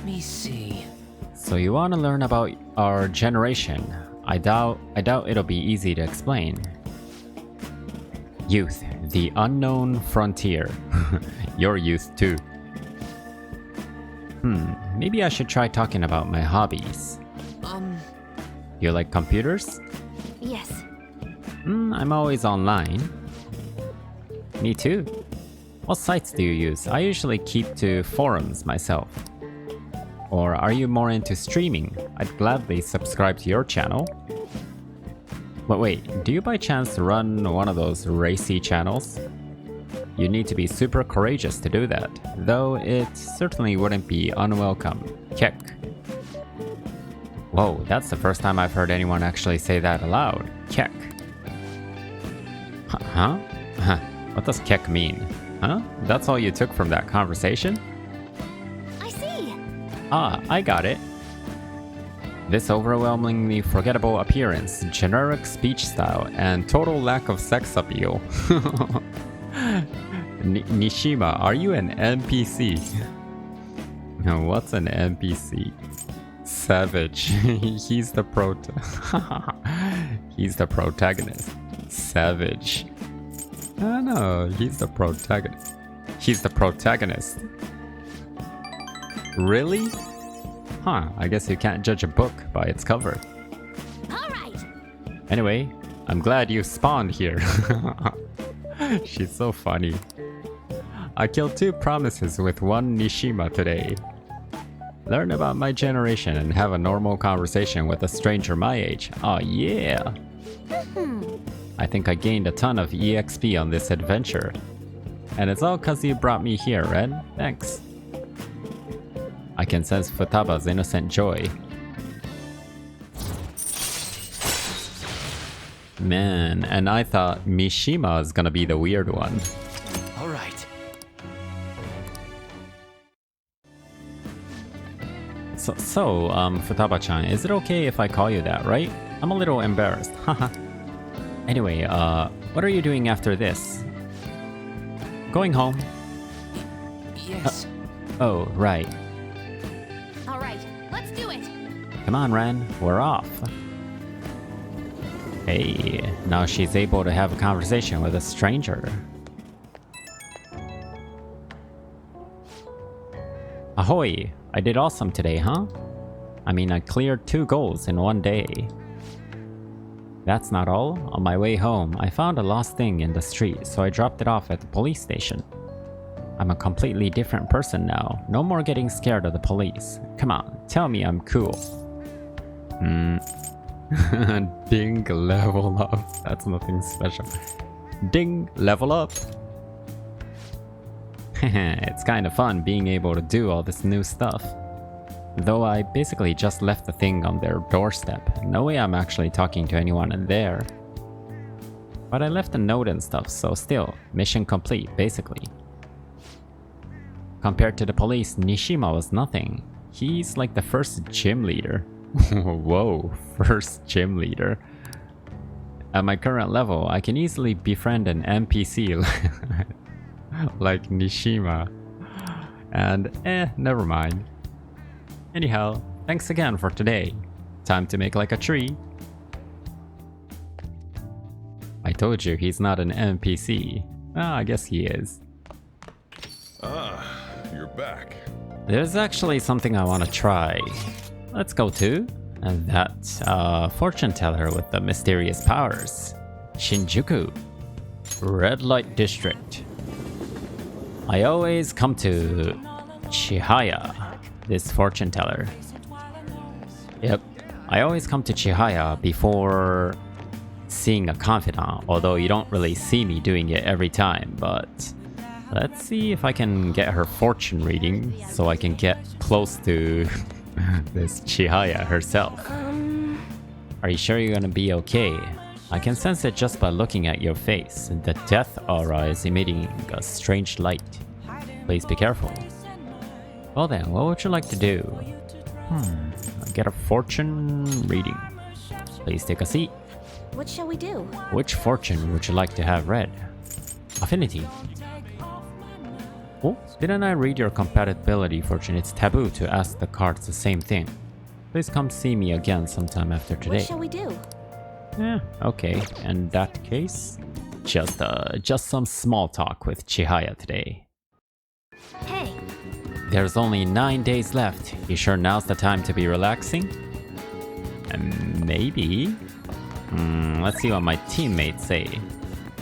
Let me see. So you want to learn about our generation. I doubt it'll be easy to explain. Youth, the unknown frontier. Your youth too. Maybe I should try talking about my hobbies. You like computers? Yes. I'm always online. Me too. What sites do you use? I usually keep to forums myself. Or are you more into streaming? I'd gladly subscribe to your channel. But wait, do you by chance run one of those racy channels? You need to be super courageous to do that, though it certainly wouldn't be unwelcome. Kek. Whoa, that's the first time I've heard anyone actually say that aloud. Kek. Huh? What does kek mean? Huh? That's all you took from that conversation? I see. Ah, I got it. This overwhelmingly forgettable appearance, generic speech style, and total lack of sex appeal. Nishima, are you an NPC? What's an NPC? Savage. He's the protagonist. Savage. No, he's the protagonist. He's the protagonist. Really? Huh, I guess you can't judge a book by its cover. Alright. Anyway, I'm glad you spawned here. She's so funny. I killed 2 promises with 1 Nishima today. Learn about my generation and have a normal conversation with a stranger my age. Oh yeah! I think I gained a ton of EXP on this adventure. And it's all cause you brought me here, Red. Thanks. I can sense Futaba's innocent joy. Man, and I thought Mishima is gonna be the weird one. Alright. So, Futaba-chan, is it okay if I call you that, right? I'm a little embarrassed, haha. Anyway, what are you doing after this? Going home. Yes. Oh, right. Alright, let's do it. Come on, Ren, we're off. Hey, now she's able to have a conversation with a stranger. Ahoy! I did awesome today, huh? I mean, I cleared 2 goals in 1 day. That's not all. On my way home, I found a lost thing in the street, so I dropped it off at the police station. I'm a completely different person now. No more getting scared of the police. Come on, tell me I'm cool. Ding, level up. That's nothing special. Ding, level up. It's kind of fun being able to do all this new stuff. Though I basically just left the thing on their doorstep. No way I'm actually talking to anyone in there. But I left a note and stuff, so still, mission complete, basically. Compared to the police, Nishima was nothing. He's like the first gym leader. Whoa, first gym leader. At my current level, I can easily befriend an NPC like Nishima. And never mind. Anyhow, thanks again for today. Time to make like a tree. I told you he's not an NPC. Ah, I guess he is. Ah, you're back. There's actually something I want to try. Let's go to that fortune teller with the mysterious powers. Shinjuku. Red Light District. I always come to Chihaya, this fortune teller. Yep, I always come to Chihaya before seeing a confidant, although you don't really see me doing it every time, but let's see if I can get her fortune reading so I can get close to this Chihaya herself. Are you sure you're gonna be okay? I can sense it just by looking at your face. The death aura is emitting a strange light. Please be careful. Well then, what would you like to do? Get a fortune reading. Please take a seat. What shall we do? Which fortune would you like to have read? Affinity. Oh, didn't I read your compatibility fortune? It's taboo to ask the cards the same thing. Please come see me again sometime after today. What shall we do? Okay. In that case, just some small talk with Chihaya today. Hey, There's only 9 days left. You sure now's the time to be relaxing? Maybe. Let's see what my teammates say.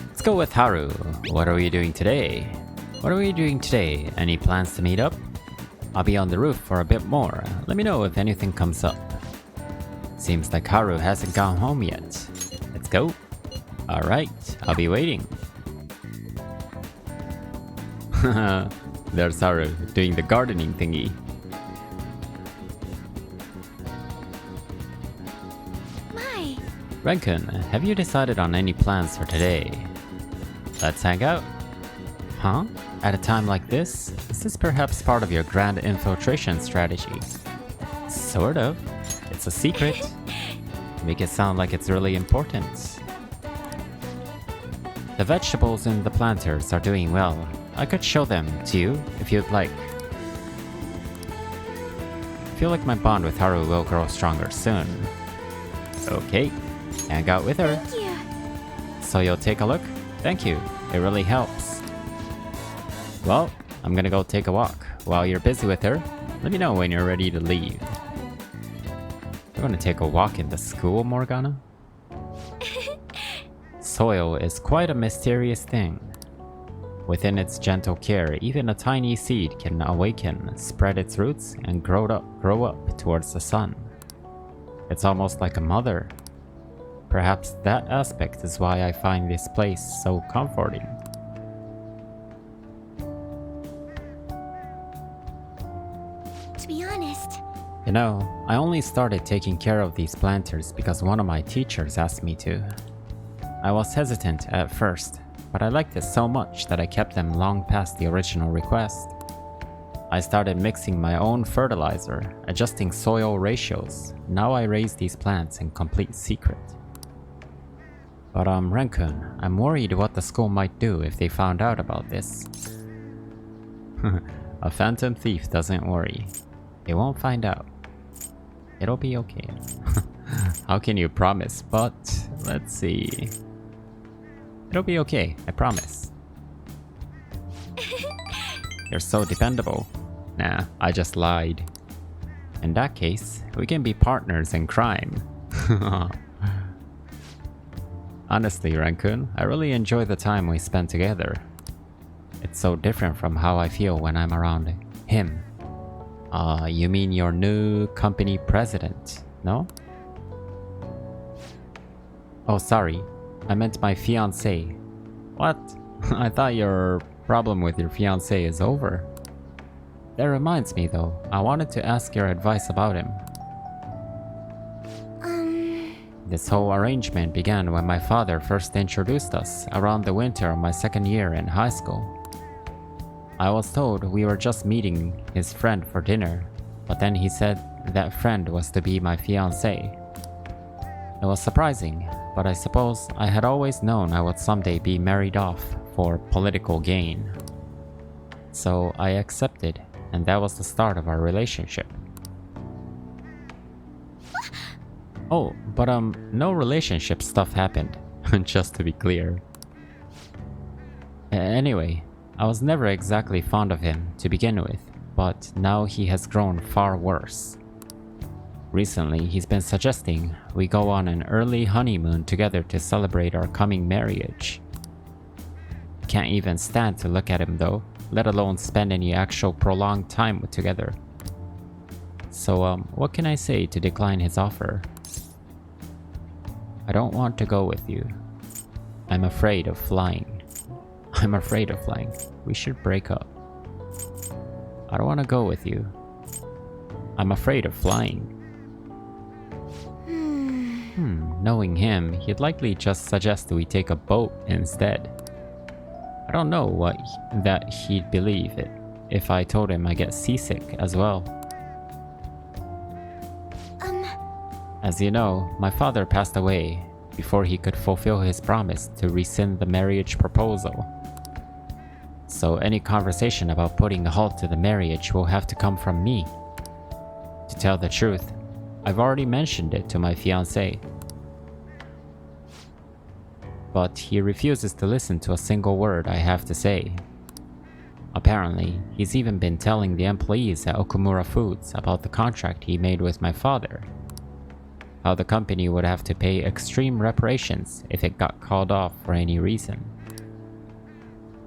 Let's go with Haru. What are we doing today? Any plans to meet up? I'll be on the roof for a bit more. Let me know if anything comes up. Seems like Haru hasn't gone home yet. Let's go. Alright, I'll be waiting. There's Haru doing the gardening thingy. my. Renkun, have you decided on any plans for today? Let's hang out. Huh? At a time like this? Is this perhaps part of your grand infiltration strategy? Sort of. It's a secret. Make it sound like it's really important. The vegetables in the planters are doing well. I could show them to you if you'd like. I feel like my bond with Haru will grow stronger soon. Okay, hang out with her. Thank you. So you'll take a look? Thank you, it really helps. Well, I'm gonna go take a walk. While you're busy with her, let me know when you're ready to leave. You're gonna take a walk in the school, Morgana? Soil is quite a mysterious thing. Within its gentle care, even a tiny seed can awaken, spread its roots, and grow up towards the sun. It's almost like a mother. Perhaps that aspect is why I find this place so comforting. To be honest, You know, I only started taking care of these planters because one of my teachers asked me to. I was hesitant at first, but I liked it so much that I kept them long past the original request. I started mixing my own fertilizer, adjusting soil ratios. Now I raise these plants in complete secret. But Renkun, I'm worried what the school might do if they found out about this. A phantom thief doesn't worry. They won't find out. It'll be okay. How can you promise? But let's see. It'll be okay, I promise. You're so dependable. Nah, I just lied. In that case, we can be partners in crime. Honestly, Renkun, I really enjoy the time we spend together. It's so different from how I feel when I'm around him. You mean your new company president, no? Oh, sorry. I meant my fiancé. What? I thought your problem with your fiancé is over. That reminds me though, I wanted to ask your advice about him. This whole arrangement began when my father first introduced us around the winter of my second year in high school. I was told we were just meeting his friend for dinner, but then he said that friend was to be my fiancé. It was surprising, but I suppose I had always known I would someday be married off for political gain. So I accepted, and that was the start of our relationship. Oh, but no relationship stuff happened, just to be clear. Anyway, I was never exactly fond of him to begin with, but now he has grown far worse. Recently, he's been suggesting we go on an early honeymoon together to celebrate our coming marriage. Can't even stand to look at him though, let alone spend any actual prolonged time together. So what can I say to decline his offer? I don't want to go with you. I'm afraid of flying. We should break up. I don't want to go with you. I'm afraid of flying. Knowing him, he'd likely just suggest we take a boat instead. I don't know that he'd believe it if I told him I get seasick as well. As you know, my father passed away before he could fulfill his promise to rescind the marriage proposal. So any conversation about putting a halt to the marriage will have to come from me. To tell the truth, I've already mentioned it to my fiancé. But he refuses to listen to a single word I have to say. Apparently, he's even been telling the employees at Okumura Foods about the contract he made with my father. How the company would have to pay extreme reparations if it got called off for any reason.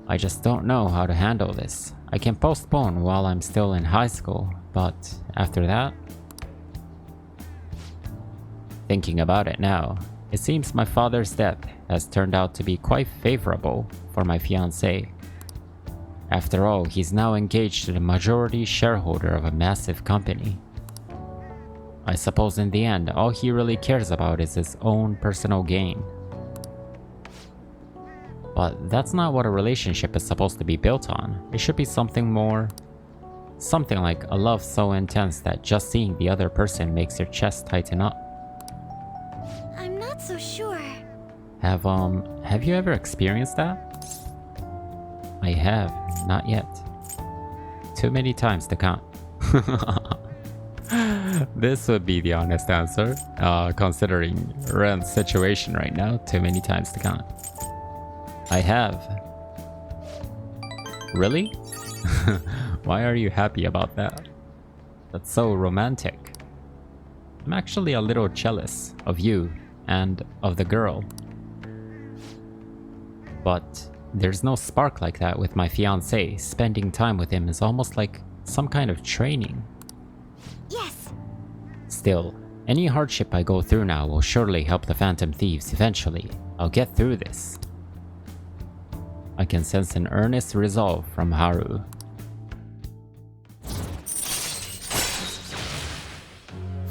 I just don't know how to handle this. I can postpone while I'm still in high school, but after that? Thinking about it now, it seems my father's death has turned out to be quite favorable for my fiancé. After all, he's now engaged to the majority shareholder of a massive company. I suppose in the end, all he really cares about is his own personal gain. But that's not what a relationship is supposed to be built on. It should be something more... something like a love so intense that just seeing the other person makes your chest tighten up. I'm not so sure. Have you ever experienced that? I have, not yet. Too many times to count. This would be the honest answer, considering Ren's situation right now. Too many times to count. I have. Really? Why are you happy about that? That's so romantic. I'm actually a little jealous of you and of the girl. But there's no spark like that with my fiancé. Spending time with him is almost like some kind of training. Yes. Still, any hardship I go through now will surely help the Phantom Thieves eventually. I'll get through this. I can sense an earnest resolve from Haru.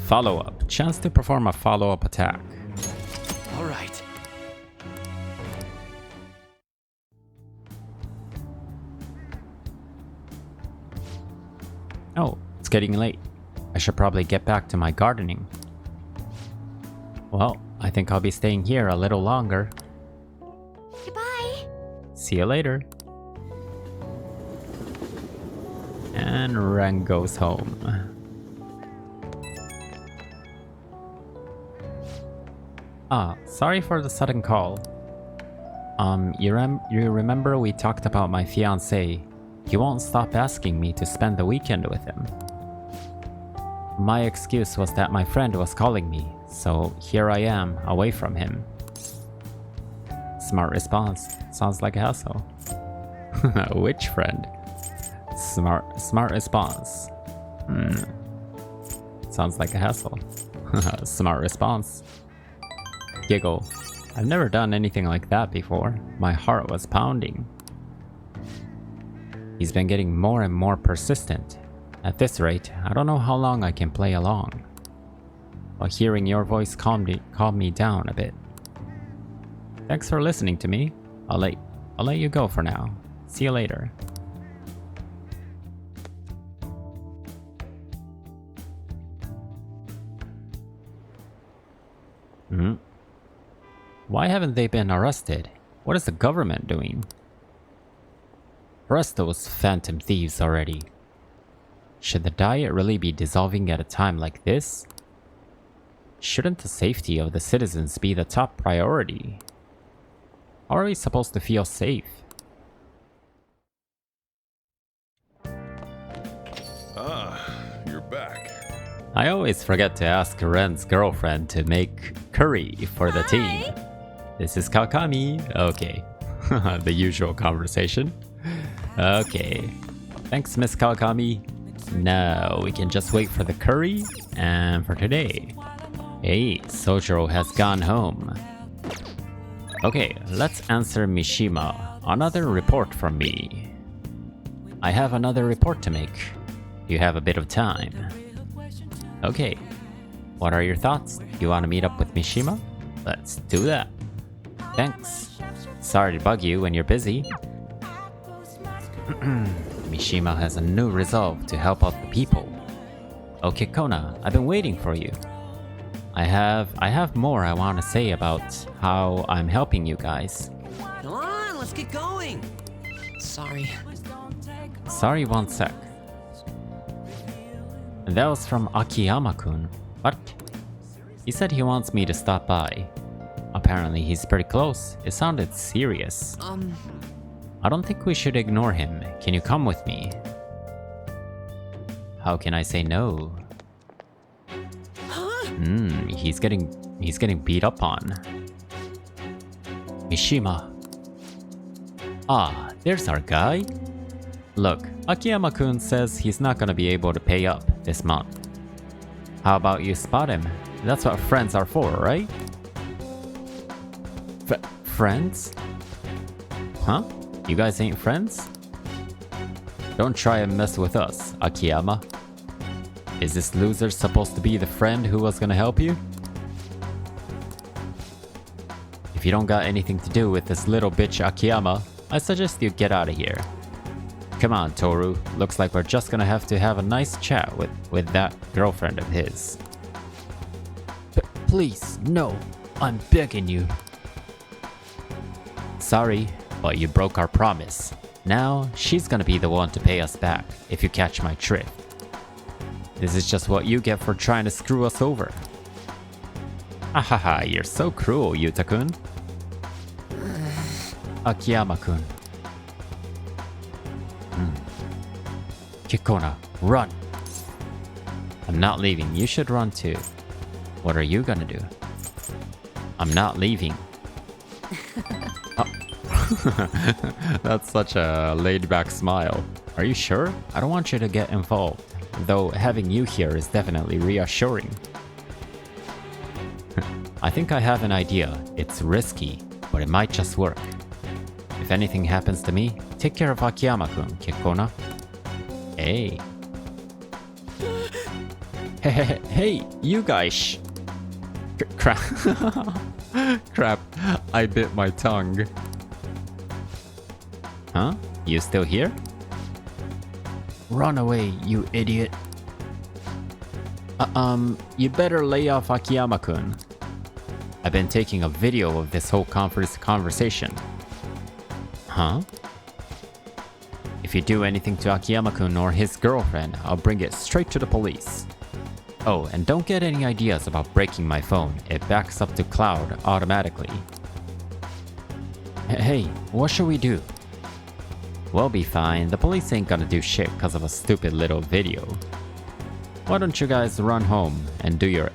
Follow-up. Chance to perform a follow-up attack. All right. Oh, it's getting late. I should probably get back to my gardening. Well, I think I'll be staying here a little longer. Goodbye. See you later. And Ren goes home. Ah, sorry for the sudden call. You remember we talked about my fiancé? He won't stop asking me to spend the weekend with him. My excuse was that my friend was calling me, so here I am, away from him. Smart response. Sounds like a hassle. Which friend? Smart response. Sounds like a hassle. Smart response. Giggle. I've never done anything like that before. My heart was pounding. He's been getting more and more persistent. At this rate, I don't know how long I can play along. But hearing your voice calmed me down a bit. Thanks for listening to me. I'll let you go for now. See you later. Why haven't they been arrested? What is the government doing? Arrest those phantom thieves already. Should the diet really be dissolving at a time like this? Shouldn't the safety of the citizens be the top priority? How are we supposed to feel safe? Ah, you're back. I always forget to ask Ren's girlfriend to make curry for the team. This is Kakami. Okay. The usual conversation. Okay. Thanks, Miss Kakami. Now we can just wait for the curry. And for today. Hey, Sojiro has gone home. Okay, let's answer Mishima. Another report from me. I have another report to make. You have a bit of time. Okay. What are your thoughts? You want to meet up with Mishima? Let's do that. Thanks. Sorry to bug you when you're busy. Mishima has a new resolve to help out the people. Oh, Kitkona, I've been waiting for you. I have more I want to say about how I'm helping you guys. Come on, let's get going. Sorry, Sorry, one sec. That was from Akiyama-kun. What? He said he wants me to stop by. Apparently he's pretty close. It sounded serious. I don't think we should ignore him. Can you come with me? How can I say no? He's getting beat up on. Mishima. Ah, there's our guy. Look, Akiyama-kun says he's not gonna be able to pay up this month. How about you spot him? That's what friends are for, right? Friends? Huh? You guys ain't friends? Don't try and mess with us, Akiyama. Is this loser supposed to be the friend who was gonna help you? If you don't got anything to do with this little bitch Akiyama, I suggest you get out of here. Come on, Toru. Looks like we're just gonna have to have a nice chat with that girlfriend of his. Please, no. I'm begging you. Sorry, but you broke our promise. Now, she's gonna be the one to pay us back, if you catch my drift. This is just what you get for trying to screw us over. Ahaha, you're so cruel, Yuta-kun. Akiyama-kun. Kitkona, run! I'm not leaving. You should run too. What are you gonna do? I'm not leaving. That's such a laid-back smile. Are you sure? I don't want you to get involved. Though having you here is definitely reassuring. I think I have an idea. It's risky, but it might just work. If anything happens to me, take care of Akiyama-kun, Kitkona. Hey. Hey, you guys. Crap. Crap, I bit my tongue. Huh? You still here? Run away, you idiot. You better lay off Akiyama-kun. I've been taking a video of this whole conversation. Huh? If you do anything to Akiyama-kun or his girlfriend, I'll bring it straight to the police. Oh, and don't get any ideas about breaking my phone. It backs up to cloud automatically. Hey, what should we do? We'll be fine. The police ain't gonna do shit because of a stupid little video. Why don't you guys run home and do your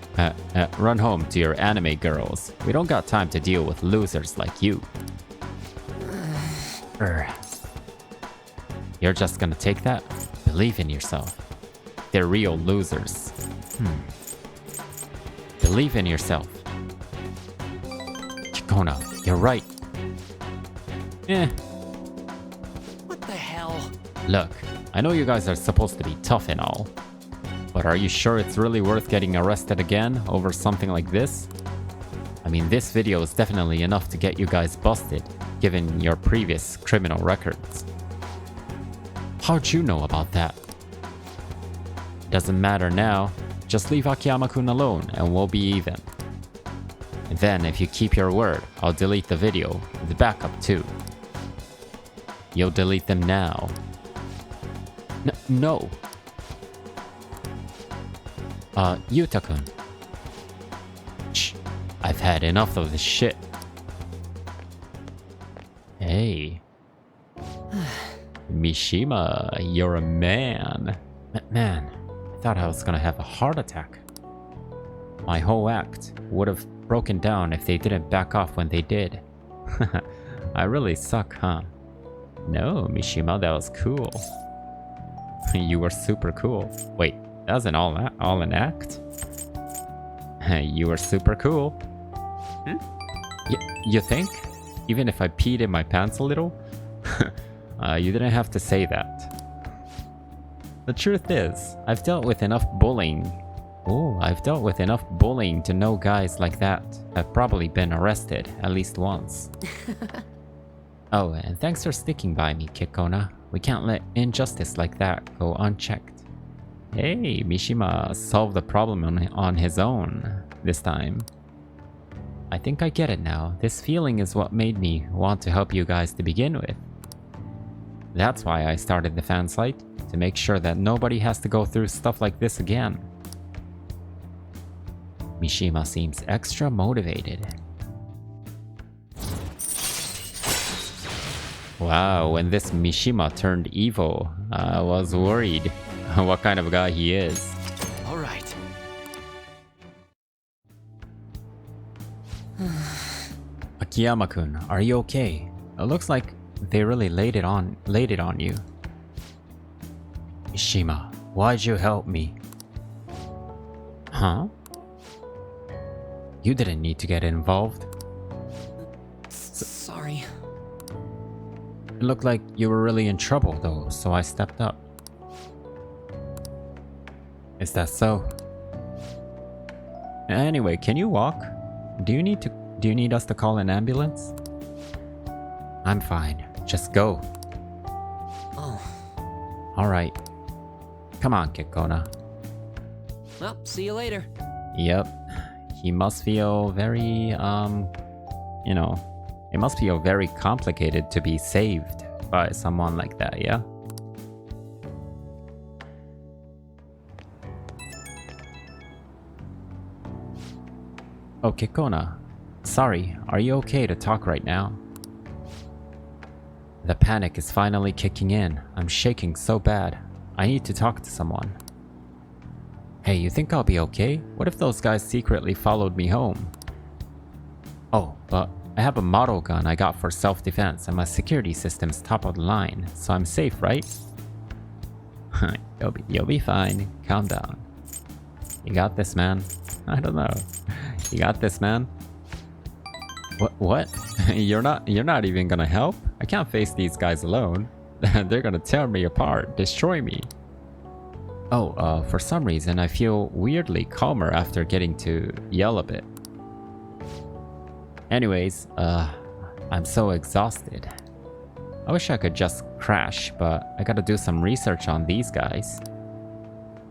run home to your anime girls? We don't got time to deal with losers like you. You're just gonna take that? Believe in yourself. They're real losers. Believe in yourself. Kitkona, you're right. What the hell? Look, I know you guys are supposed to be tough and all, but are you sure it's really worth getting arrested again over something like this? I mean, this video is definitely enough to get you guys busted, given your previous criminal records. How'd you know about that? Doesn't matter now. Just leave Akiyama-kun alone and we'll be even. And then, if you keep your word, I'll delete the video, the backup too. You'll delete them now. No. Yuta-kun. Shh. I've had enough of this shit. Hey. Mishima, you're a man. Man, I thought I was gonna have a heart attack. My whole act would have broken down if they didn't back off when they did. I really suck, huh? No, Mishima, that was cool. You were super cool. Wait, that wasn't all an act? You were super cool. You think? Even if I peed in my pants a little? You didn't have to say that. The truth is, I've dealt with enough bullying to know guys like that have probably been arrested at least once. Oh, and thanks for sticking by me, Kitkona. We can't let injustice like that go unchecked. Hey, Mishima solved the problem on his own this time. I think I get it now. This feeling is what made me want to help you guys to begin with. That's why I started the fan site, to make sure that nobody has to go through stuff like this again. Mishima seems extra motivated. Wow, when this Mishima turned evil, I was worried what kind of guy he is. All right. Akiyama-kun, are you okay? It looks like they really laid it on you. Mishima, why'd you help me? Huh? You didn't need to get involved. Sorry. It looked like you were really in trouble though, so I stepped up. Is that so? Anyway, can you walk? Do you need us to call an ambulance? I'm fine. Just go. Oh. Alright. Come on, Kitkona. Well, see you later. Yep. He must feel very, it must feel very complicated to be saved by someone like that, yeah? Oh, Kitkona. Sorry, are you okay to talk right now? The panic is finally kicking in. I'm shaking so bad. I need to talk to someone. Hey, you think I'll be okay? What if those guys secretly followed me home? Oh, but I have a model gun I got for self-defense and my security system's top of the line, so I'm safe, right? You'll be fine. Calm down. You got this, man. I don't know. You got this, man. What? You're not even gonna help? I can't face these guys alone. They're gonna tear me apart, destroy me. Oh, for some reason I feel weirdly calmer after getting to yell a bit. Anyways, I'm so exhausted. I wish I could just crash, but I gotta do some research on these guys.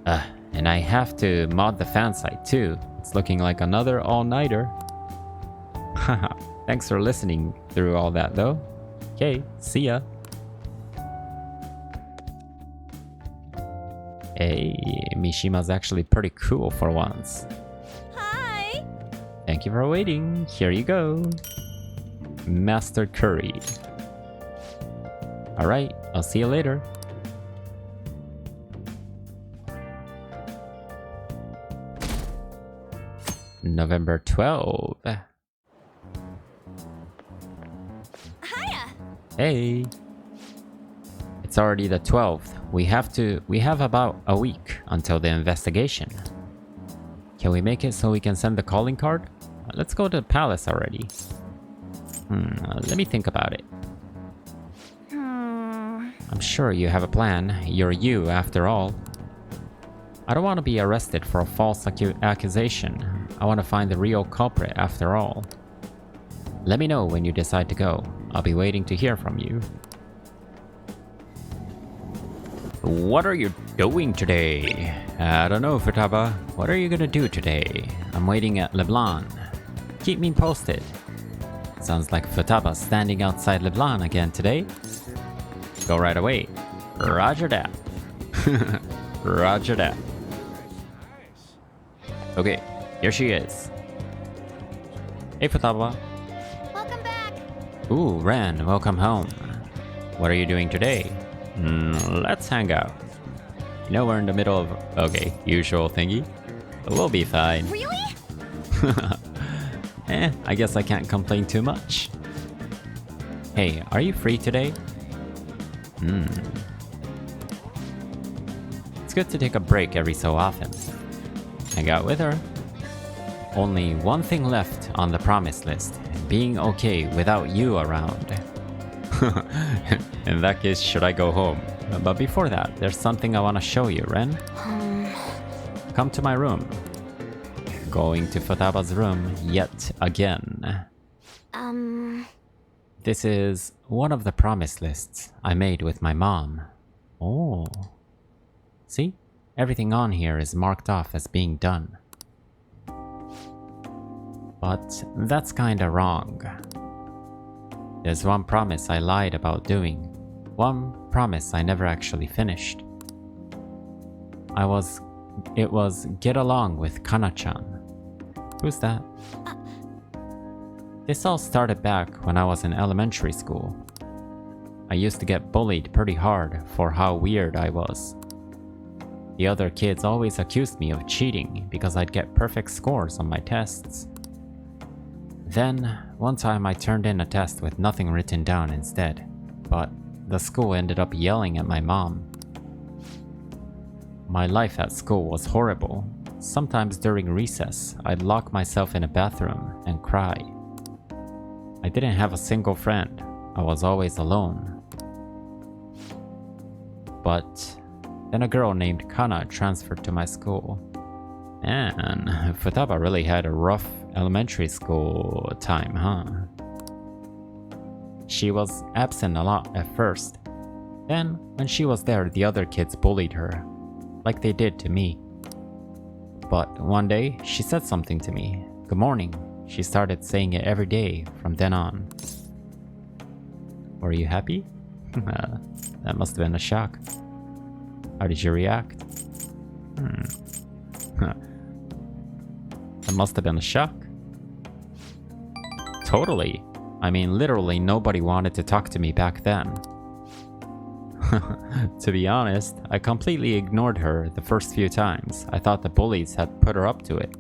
And I have to mod the fan site too. It's looking like another all-nighter. Haha, thanks for listening through all that though. Okay, see ya. Hey, Mishima's actually pretty cool for once. Hi! Thank you for waiting. Here you go. Master Curry. Alright, I'll see you later. November 12. Hiya! Hey. It's already the 12th. We have about a week until the investigation. Can we make it so we can send the calling card? Let's go to the palace already. Let me think about it. I'm sure you have a plan. You're you, after all. I don't want to be arrested for a false accusation. I want to find the real culprit, after all. Let me know when you decide to go. I'll be waiting to hear from you. What are you doing today? I don't know, Futaba. What are you gonna do today? I'm waiting at Leblanc. Keep me posted. Sounds like Futaba's standing outside Leblanc again today. Go right away. Roger that. Roger that. Okay, here she is. Hey, Futaba. Welcome back! Ooh, Ren, welcome home. What are you doing today? Let's hang out. You know we're in the middle of... Okay, usual thingy. But we'll be fine. Really? I guess I can't complain too much. Hey, are you free today? It's good to take a break every so often. Hang out with her. Only one thing left on the promise list. Being okay without you around. In that case, should I go home? But before that, there's something I want to show you, Ren. Come to my room. Going to Futaba's room yet again. This is one of the promise lists I made with my mom. Oh. See? Everything on here is marked off as being done. But that's kinda wrong. There's one promise I lied about doing. One promise I never actually finished. It was get along with Kana-chan. Who's that? This all started back when I was in elementary school. I used to get bullied pretty hard for how weird I was. The other kids always accused me of cheating because I'd get perfect scores on my tests. Then, one time I turned in a test with nothing written down instead, but the school ended up yelling at my mom. My life at school was horrible. Sometimes during recess, I'd lock myself in a bathroom and cry. I didn't have a single friend. I was always alone. But then a girl named Kana transferred to my school. And Futaba really had a rough elementary school time, huh? She was absent a lot at first. Then, when she was there, the other kids bullied her, like they did to me. But one day, she said something to me. Good morning. She started saying it every day from then on. Were you happy? That must have been a shock. How did you react? That must have been a shock. Totally. I mean, literally nobody wanted to talk to me back then. To be honest, I completely ignored her the first few times. I thought the bullies had put her up to it.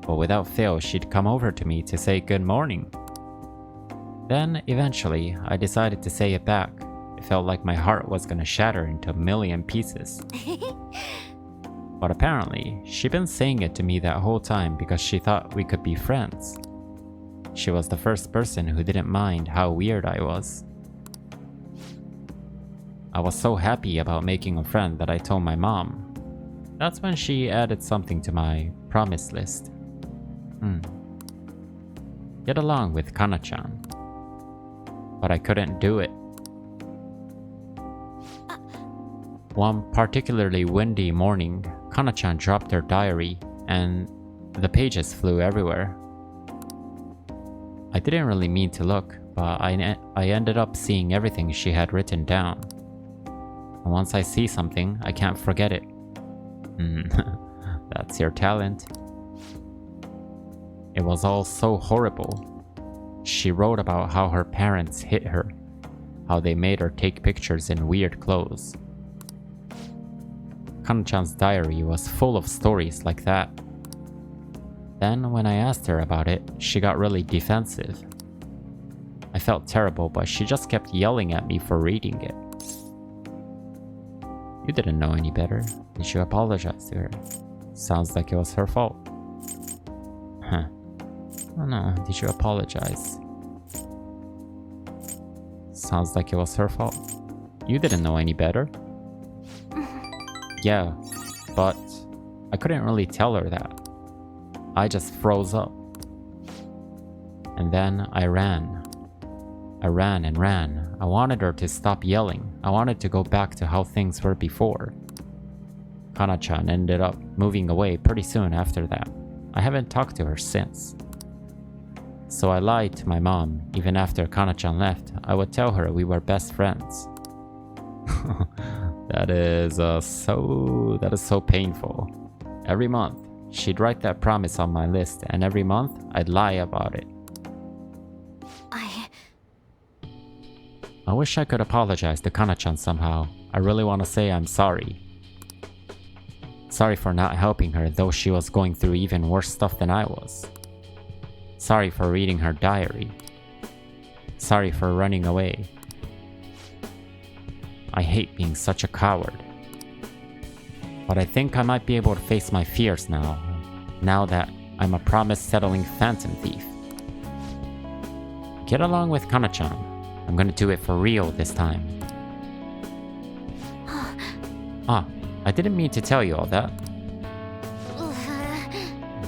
But without fail, she'd come over to me to say good morning. Then, eventually, I decided to say it back. It felt like my heart was gonna shatter into a million pieces. But apparently, she'd been saying it to me that whole time because she thought we could be friends. She was the first person who didn't mind how weird I was. I was so happy about making a friend that I told my mom. That's when she added something to my promise list. Get along with Kana-chan. But I couldn't do it. One particularly windy morning, Kana-chan dropped her diary and the pages flew everywhere. I didn't really mean to look, but I ended up seeing everything she had written down. And once I see something, I can't forget it. That's your talent. It was all so horrible. She wrote about how her parents hit her, how they made her take pictures in weird clothes. Kana-chan's diary was full of stories like that. Then, when I asked her about it, she got really defensive. I felt terrible, but she just kept yelling at me for reading it. You didn't know any better. Did you apologize to her? Sounds like it was her fault. Huh. Oh no, did you apologize? Sounds like it was her fault. You didn't know any better. Yeah, but I couldn't really tell her that. I just froze up. And then I ran. I ran and ran. I wanted her to stop yelling. I wanted to go back to how things were before. Kana-chan ended up moving away pretty soon after that. I haven't talked to her since. So I lied to my mom. Even after Kana-chan left, I would tell her we were best friends. That is so painful. Every month, she'd write that promise on my list, and every month, I'd lie about it. I wish I could apologize to Kana-chan somehow. I really want to say I'm sorry. Sorry for not helping her, though she was going through even worse stuff than I was. Sorry for reading her diary. Sorry for running away. I hate being such a coward. But I think I might be able to face my fears now that I'm a promise-settling phantom thief. Get along with Kana-chan. I'm gonna do it for real this time. I didn't mean to tell you all that.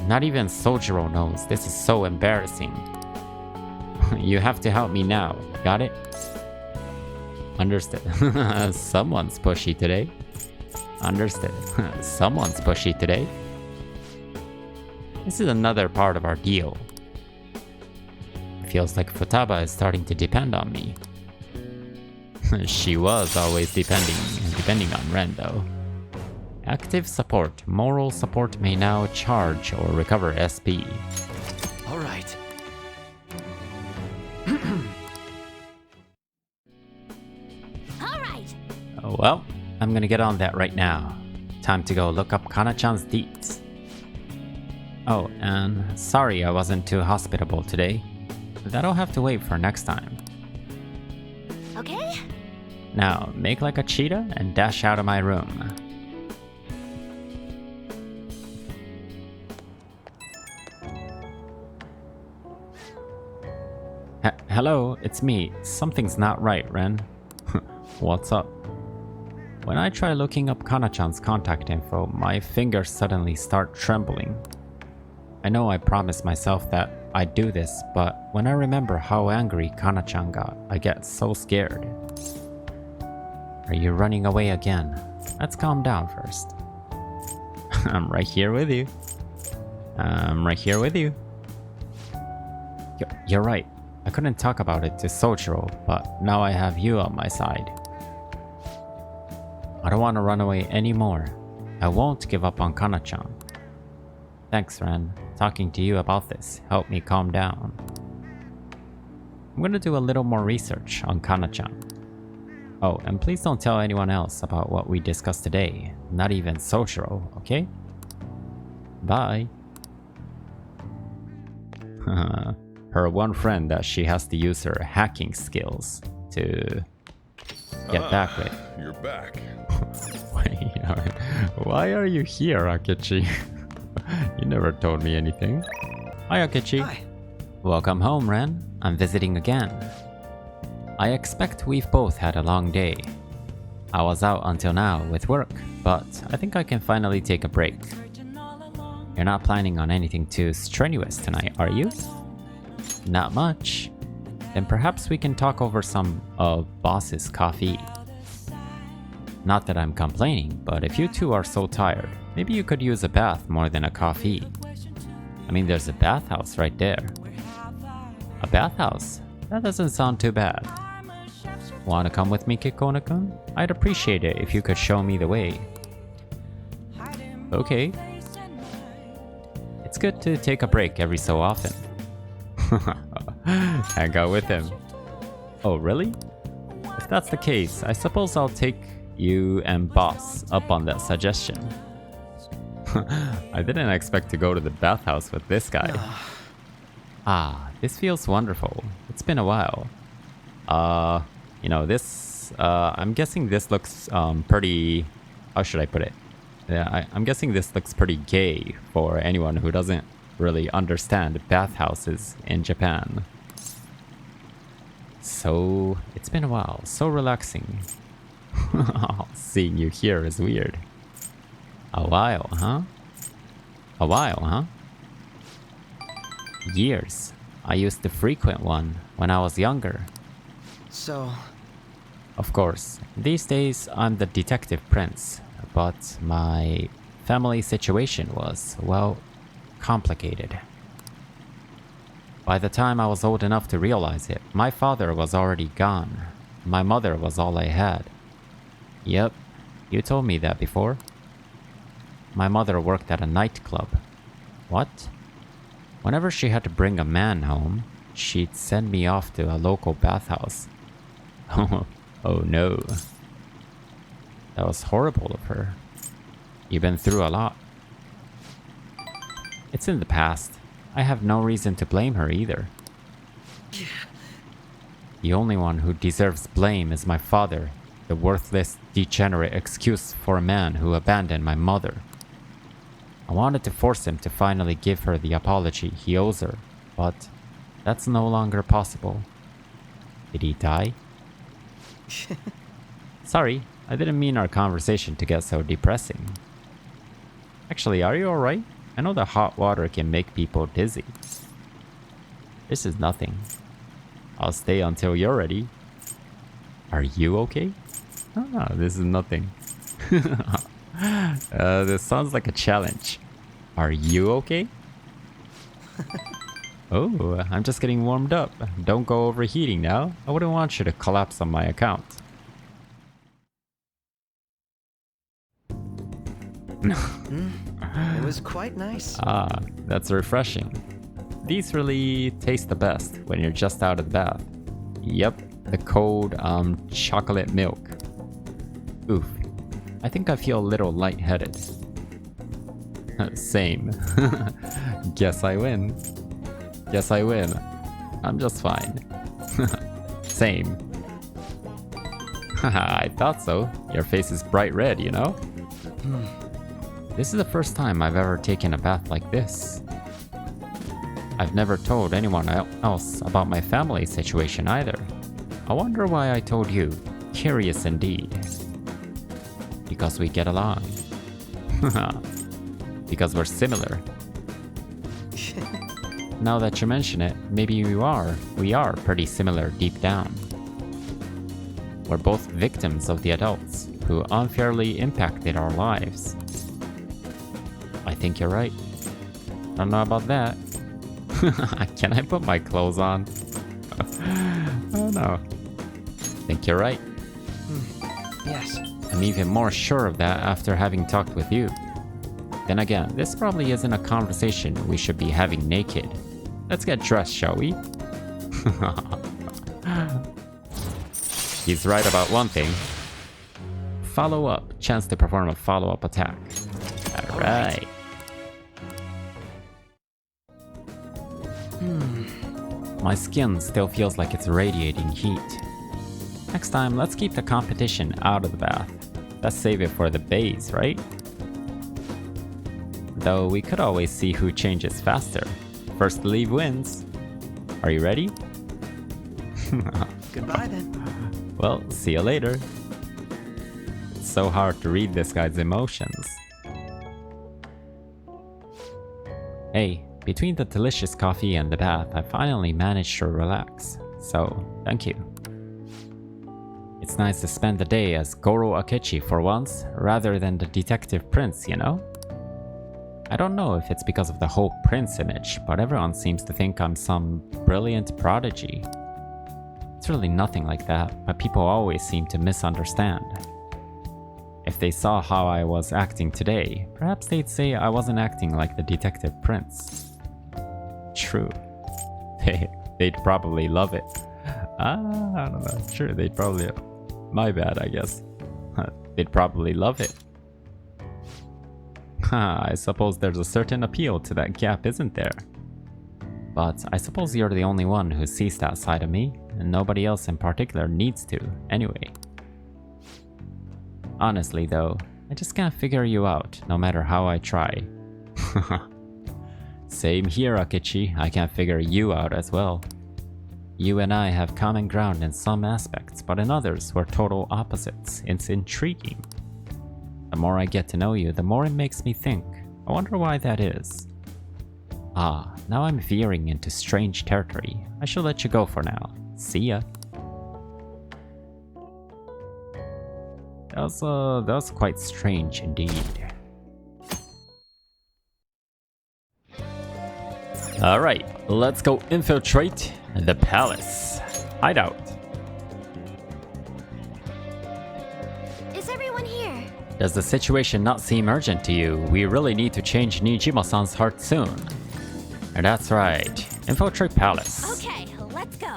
Not even Sojiro knows. This is so embarrassing. You have to help me now. Got it? Understood. Someone's pushy today. Understood. Someone's pushy today. This is another part of our deal. Feels like Futaba is starting to depend on me. She was always depending on Ren though. Active support. Moral support may now charge or recover SP. All right. All right. Oh, well, I'm gonna get on that right now. Time to go look up Kana-chan's deeds. Oh, and sorry I wasn't too hospitable today. That'll have to wait for next time. Okay. Now, make like a cheetah and dash out of my room. Hello, it's me. Something's not right, Ren. What's up? When I try looking up Kana-chan's contact info, my fingers suddenly start trembling. I know I promised myself that I'd do this, but when I remember how angry Kana-chan got, I get so scared. Are you running away again? Let's calm down first. I'm right here with you. I'm right here with you. You're right. I couldn't talk about it to Sojiro, but now I have you on my side. I don't want to run away anymore. I won't give up on Kana-chan. Thanks, Ren. Talking to you about this helped me calm down. I'm gonna do a little more research on Kana-chan. Oh, and please don't tell anyone else about what we discussed today. Not even Sojiro, okay? Bye. Her one friend that she has to use her hacking skills to get back with. You're back. Wait, why are you here, Akechi? You never told me anything. Hi, Akechi. Hi. Welcome home, Ren. I'm visiting again. I expect we've both had a long day. I was out until now with work, but I think I can finally take a break. You're not planning on anything too strenuous tonight, are you? Not much. Then perhaps we can talk over some of Boss's coffee. Not that I'm complaining, but if you two are so tired, maybe you could use a bath more than a coffee. I mean, there's a bathhouse right there. A bathhouse? That doesn't sound too bad. Want to come with me, Kitkona-kun? I'd appreciate it if you could show me the way. Okay. It's good to take a break every so often. Hang out with him. Oh, really? If that's the case, I suppose I'll take you and Boss up on that suggestion. I didn't expect to go to the bathhouse with this guy. Ah, this feels wonderful. It's been a while. You know, this, I'm guessing this looks, pretty, how should I put it? Yeah, I'm guessing this looks pretty gay for anyone who doesn't really understand bathhouses in Japan. So, it's been a while. So relaxing. Seeing you here is weird. A while, huh? A while, huh? Years. I used to frequent one when I was younger. So, Of course, these days I'm the detective prince, but my family situation was, well, complicated. By the time I was old enough to realize it, my father was already gone. My mother was all I had. Yep, you told me that before. My mother worked at a nightclub. What? Whenever she had to bring a man home, she'd send me off to a local bathhouse. Oh no. That was horrible of her. You've been through a lot. It's in the past. I have no reason to blame her either. The only one who deserves blame is my father, the worthless, degenerate excuse for a man who abandoned my mother. I wanted to force him to finally give her the apology he owes her, but that's no longer possible. Did he die? Sorry, I didn't mean our conversation to get so depressing. Actually, are you alright? I know the hot water can make people dizzy. This is nothing. I'll stay until you're ready. Are you okay? Ah, this is nothing. This sounds like a challenge. Are you okay? Oh, I'm just getting warmed up. Don't go overheating now. I wouldn't want you to collapse on my account. It was quite nice. Ah, that's refreshing. These really taste the best when you're just out of the bath. Yep, the cold, chocolate milk. Oof, I think I feel a little lightheaded. Same. Guess I win. Guess I win. I'm just fine. Same. Haha, I thought so. Your face is bright red, you know? This is the first time I've ever taken a bath like this. I've never told anyone else about my family situation either. I wonder why I told you. Curious indeed. Because we get along. Because we're similar. Now that you mention it, maybe we are pretty similar deep down. We're both victims of the adults who unfairly impacted our lives. I think you're right. I don't know about that. Can I put my clothes on? Oh no. Think you're right. Yes. I'm even more sure of that after having talked with you. Then again, this probably isn't a conversation we should be having naked. Let's get dressed, shall we? He's right about one thing. Follow up. Chance to perform a follow-up attack. Alright. My skin still feels like it's radiating heat. Next time, let's keep the competition out of the bath. Let's save it for the bays, right? Though we could always see who changes faster. First to leave wins. Are you ready? Goodbye then. Well, see you later. It's so hard to read this guy's emotions. Hey, between the delicious coffee and the bath, I finally managed to relax. So, thank you. It's nice to spend the day as Goro Akechi for once, rather than the detective prince, you know? I don't know if it's because of the whole prince image, but everyone seems to think I'm some brilliant prodigy. It's really nothing like that, but people always seem to misunderstand. If they saw how I was acting today, perhaps they'd say I wasn't acting like the detective prince. True. They'd probably love it. I don't know. Sure, they'd probably... My bad, I guess. They'd probably love it. I suppose there's a certain appeal to that gap, isn't there? But I suppose you're the only one who sees that side of me, and nobody else in particular needs to, anyway. Honestly though, I just can't figure you out, no matter how I try. Same here, Akechi, I can't figure you out as well. You and I have common ground in some aspects, but in others we're total opposites. It's intriguing. The more I get to know you, the more it makes me think. I wonder why that is. Ah, now I'm veering into strange territory. I shall let you go for now. See ya. That was quite strange indeed. Alright, let's go infiltrate the palace. Hideout. Is everyone here? Does the situation not seem urgent to you? We really need to change Nijima-san's heart soon. That's right. Infiltrate palace. Okay, let's go.